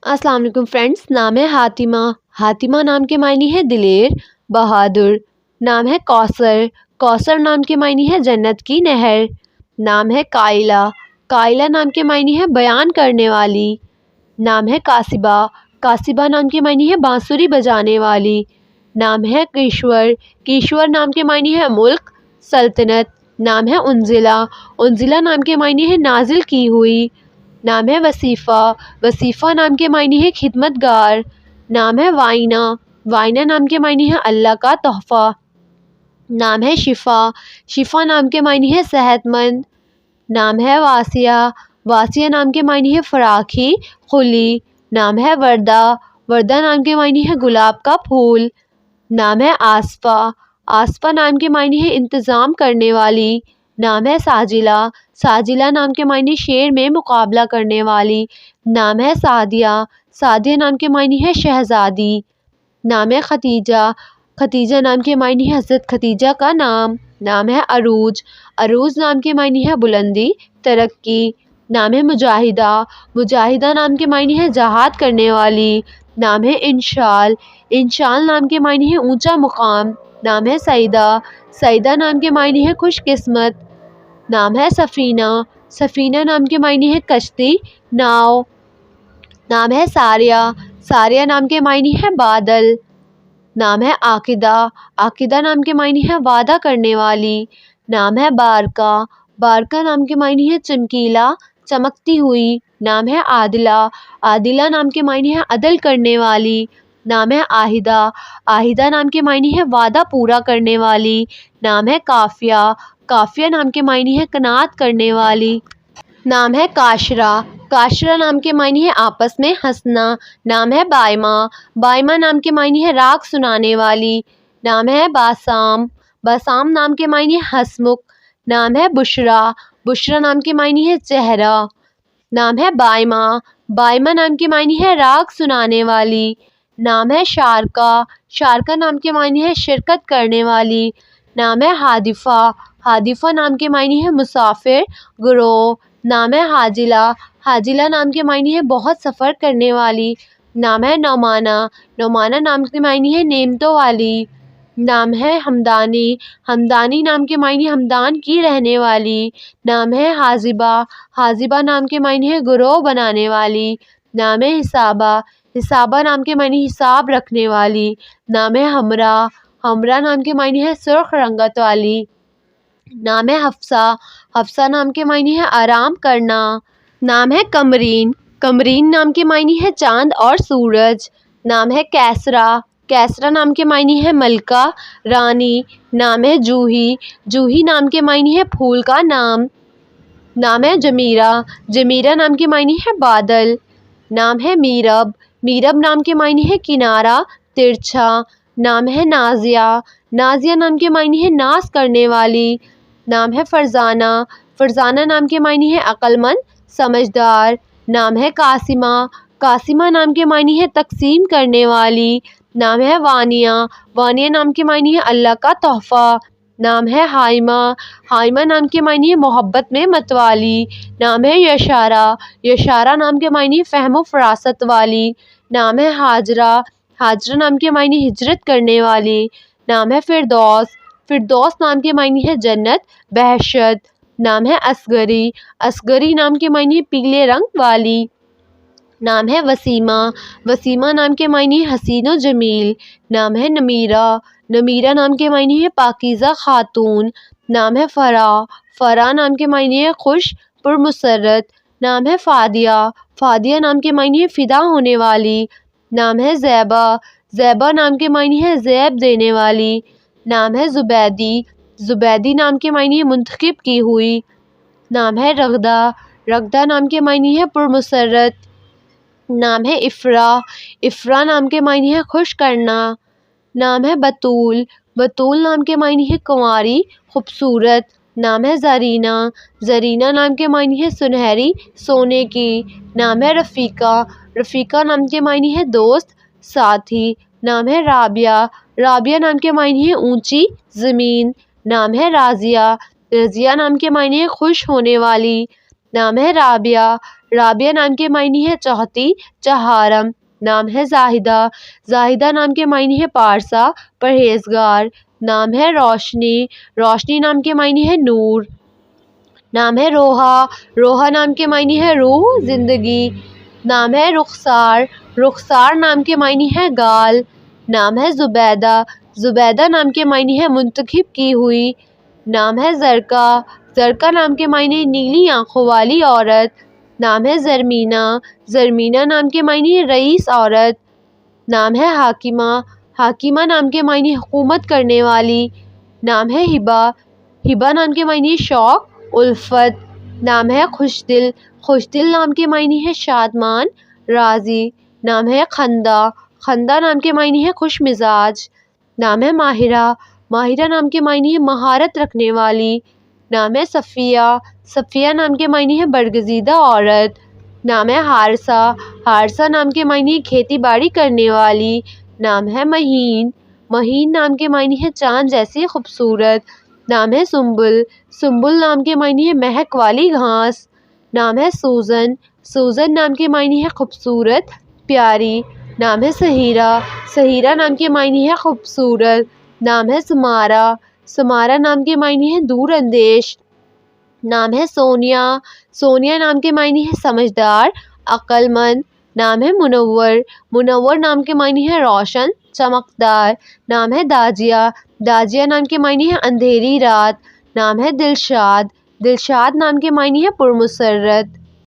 السلام علیکم فرینڈس، نام ہے حاتمہ۔ حاتمہ نام کے معنی ہے دلیر، بہادر۔ نام ہے کوثر۔ کوثر نام کے معنی ہے جنت کی نہر۔ نام ہے قائلہ۔ قائلہ نام کے معنی ہے بیان کرنے والی۔ نام ہے قاصبہ۔ قاصبہ نام کے معنی ہے بانسری بجانے والی۔ نام ہے کیشور۔ کیشور نام کے معنی ہے ملک، سلطنت۔ نام ہے انزلہ۔ انزلہ نام کے معنی ہے نازل کی ہوئی۔ نام ہے وصیفہ۔ وصیفہ نام کے معنی ہے خدمت گار۔ نام ہے وائنہ۔ وائنہ نام کے معنی ہے اللہ کا تحفہ۔ نام ہے شفا۔ شفا نام کے معنی ہے صحت مند۔ نام ہے واسیہ۔ واسیہ نام کے معنی ہے فراخی، کھلی۔ نام ہے وردہ۔ وردہ نام کے معنی ہے گلاب کا پھول۔ نام ہے آصفہ۔ آصفہ نام کے معنی ہے انتظام کرنے والی۔ نام ہے ساجلہ۔ ساجلہ نام کے معنی شعر میں مقابلہ کرنے والی۔ نام ہے سعدیہ۔ سعدیہ نام کے معنی ہے شہزادی۔ نام ہے ختیجہ۔ ختیجہ نام کے معنی ہے حضرت ختیجہ کا نام۔ نام ہے عروج۔ عروج نام کے معنی ہے بلندی، ترقی۔ نام ہے مجاہدہ۔ مجاہدہ نام کے معنی ہے جہاد کرنے والی۔ نام ہے انشال۔ انشال نام کے معنی ہے اونچا مقام۔ نام ہے سعیدہ۔ سعیدہ نام کے معنی ہے خوش قسمت۔ نام ہے سفینہ۔ سفینہ نام کے معنی ہے کشتی، ناؤ۔ نام ہے ساریہ۔ ساریہ نام کے معنی ہے بادل۔ نام ہے عاقدہ۔ عاقدہ نام کے معنی ہے وعدہ کرنے والی۔ نام ہے بارکہ۔ بارکہ نام کے معنی ہے چمکیلا، چمکتی ہوئی۔ نام ہے عادلہ۔ عادلہ نام کے معنی ہے عدل کرنے والی۔ نام ہے عاہدہ۔ عاہدہ نام کے معنی ہے وعدہ پورا کرنے والی۔ نام ہے کافیہ۔ کافیہ نام کے معنی ہے قناعت کرنے والی۔ نام ہے کاشرہ۔ کاشرہ نام کے معنی ہے آپس میں ہنسنا۔ نام ہے بائمہ۔ بائمہ نام کے معنی ہے راگ سنانے والی۔ نام ہے باسام۔ باسام نام کے معنی ہے ہنسمکھ۔ نام ہے بشریٰ۔ بشریٰ نام کے معنی ہے چہرہ۔ نام ہے بائمہ۔ بائمہ نام کے معنی ہے راگ سنانے والی۔ نام ہے شارکہ۔ شارکہ نام کے معنی ہے شرکت کرنے والی۔ نام ہے حادثہ۔ حادثہ نام کے معنی ہے مسافر، گروہ۔ نام ہے حاجلہ۔ حاجلہ نام کے معنی ہے بہت سفر کرنے والی۔ نام ہے نعمانہ۔ نعمانہ نام کے معنی ہے نعمتوں والی۔ نام ہے ہمدانی۔ ہمدانی نام کے معنی ہمدان کی رہنے والی۔ نام ہے حاذبہ۔ حاذبہ نام کے معنی ہے گروہ بنانے والی۔ نام ہے حسابہ۔ حسابہ نام کے معنی حساب رکھنے والی۔ نام ہے حمراء۔ حمراء نام کے معنی ہے سرخ رنگت والی۔ نام ہے حفصہ۔ حفصہ نام کے معنی ہے آرام کرنا۔ نام ہے قمرین۔ قمرین نام کے معنی ہے چاند اور سورج۔ نام ہے کیسرا۔ کیسرا نام کے معنی ہے ملکہ، رانی۔ نام ہے جوہی۔ جوہی نام کے معنی ہے پھول کا نام۔ نام ہے جمیرہ۔ جمیرہ نام کے معنی ہے بادل۔ نام ہے میرب۔ میرب نام کے معنی ہے کنارہ، ترچھا۔ نام ہے نازیہ۔ نازیہ نام کے معنی ہے ناز کرنے والی۔ نام ہے فرزانہ۔ فرزانہ نام کے معنی ہے عقل مند، سمجھدار۔ نام ہے قاسمہ۔ قاسمہ نام کے معنی ہے تقسیم کرنے والی۔ نام ہے وانیہ۔ وانیہ نام کے معنی ہے اللہ کا تحفہ۔ نام ہے حائمہ۔ حائمہ نام کے معنی ہے محبت میں متوالی۔ نام ہے یشارہ۔ یشارہ نام کے معنی ہے فہم و فراست والی۔ نام ہے ہاجرہ۔ ہاجرہ نام کے معنی ہجرت کرنے والی۔ نام ہے فردوس۔ فردوس نام کے معنی ہے جنت، بہشت۔ نام ہے اصغری۔ اصغری نام کے معنی ہے پیلے رنگ والی۔ نام ہے وسیمہ۔ وسیمہ نام کے معنی ہے حسین و جمیل۔ نام ہے نمیرہ۔ نمیرہ نام کے معنی ہے پاکیزہ خاتون۔ نام ہے فرح۔ فرح نام کے معنی ہے خوش، پرمسرت۔ نام ہے فادیہ۔ فادیہ نام کے معنی ہے فدا ہونے والی۔ نام ہے زیبہ۔ زیبہ نام کے معنی ہے زیب دینے والی۔ نام ہے زبیدی۔ زبیدی نام کے معنی ہے منتخب کی ہوئی۔ نام ہے رغدہ۔ رغدہ نام کے معنی ہے پرمسرت۔ نام ہے افراء۔ افراء نام کے معنی ہے خوش کرنا۔ نام ہے بطول۔ بطول نام کے معنی ہے کنواری، خوبصورت۔ نام ہے زرینہ۔ زرینہ نام کے معنی ہے سنہری، سونے کی۔ نام ہے رفیقہ۔ رفیقہ نام کے معنی ہے دوست، ساتھی۔ نام ہے رابعہ۔ رابعہ نام کے معنی ہے اونچی زمین۔ نام ہے راضیہ۔ رضیہ نام کے معنی ہے خوش ہونے والی۔ نام ہے رابعہ، رابعہ نام کے معنی ہے چوتھی، چہارم۔ نام ہے زاہدہ، زاہدہ نام کے معنی ہے پارسا، پرہیزگار۔ نام ہے روشنی، روشنی نام کے معنی ہے نور۔ نام ہے روحا، روحا نام کے معنی ہے روح، زندگی۔ نام ہے رخسار، رخسار نام کے معنی ہے گال۔ نام ہے زبیدہ، زبیدہ نام کے معنی ہے منتخب کی ہوئی۔ نام ہے زرقا، زرقا نام کے معنی ہے نیلی آنکھوں والی عورت۔ نام ہے زرمینہ، زرمینہ نام کے معنی ہے رئیس عورت۔ نام ہے حاکمہ، حاکمہ نام کے معنی حکومت کرنے والی۔ نام ہے ہبہ، ہبہ نام کے معنی ہے شوق، الفت۔ نام ہے خوشدل، خوشدل نام کے معنی ہے شادمان، راضی۔ نام ہے خندہ، خندہ نام کے معنی ہے خوش مزاج۔ نام ہے ماہرہ، ماہرہ نام کے معنی ہے مہارت رکھنے والی۔ نام ہے صفیہ، صفیہ نام کے معنی ہے برگزیدہ عورت۔ نام ہے حارثہ، حارثہ نام کے معنی ہے کھیتی باڑی کرنے والی۔ نام ہے مہین، مہین نام کے معنی ہے چاند جیسی خوبصورت۔ نام ہے سنبل، سنبل نام کے معنی ہے مہک والی گھاس۔ نام ہے سوزن، سوزن نام کے معنی ہے خوبصورت، پیاری۔ نام ہے سہیرا، سہیرا نام کے معنی ہے خوبصورت۔ نام ہے سمارا، سمارا نام کے معنی ہے دور اندیش۔ نام ہے سونیا، سونیا نام کے معنی ہے سمجھدار، عقل مند۔ نام ہے منور، منور نام کے معنی ہے روشن، چمکدار۔ نام ہے داجیہ، داجیہ نام کے معنی ہے اندھیری رات۔ نام ہے دلشاد، دلشاد نام کے معنی ہے پرمسرت۔